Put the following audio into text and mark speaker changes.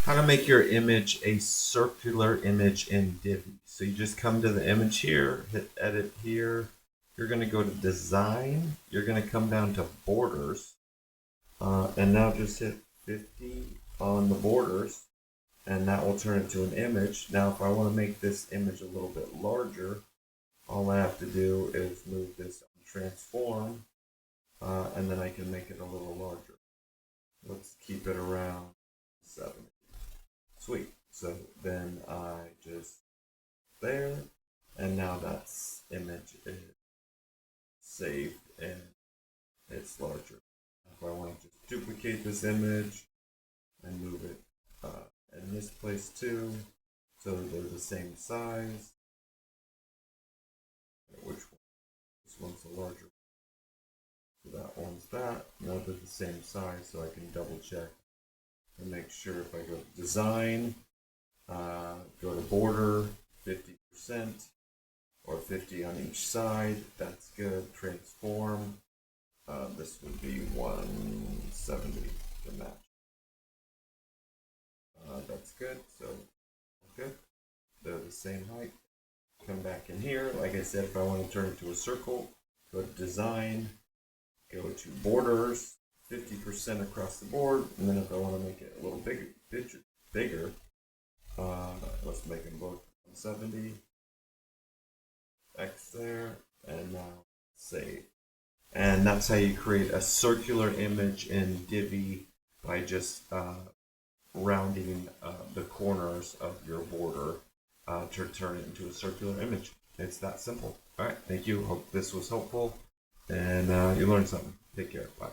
Speaker 1: How to make your image a circular image in Divi. So you just come to the image here, hit edit here. You're going to go to design. You're going to come down to borders. And now just hit 50 on the borders. And that will turn it to an image. Now if I want to make this image a little bit larger, all I have to do is move this on transform. And then I can make it a little larger. Let's keep it around 70. Sweet. So then I just there, and now that's image is saved and it's larger. If I want to just duplicate this image and move it in this place too, so that they're the same size. Which one? This one's the larger. So that one's that. Now they're the same size, so I can double check and make sure if I go to design, go to border, 50% or 50 on each side, that's good. Transform, this would be 170 to match. That's good, so good. They're the same height. Come back in here. Like I said, if I want to turn it to a circle, go to design, go to borders, 50% across the board, and then if I want to make it a little bigger, let's make them both 170, X there, and now save. And that's how you create a circular image in Divi by just rounding the corners of your border to turn it into a circular image. It's that simple. All right, thank you. Hope this was helpful, and you learned something. Take care. Bye.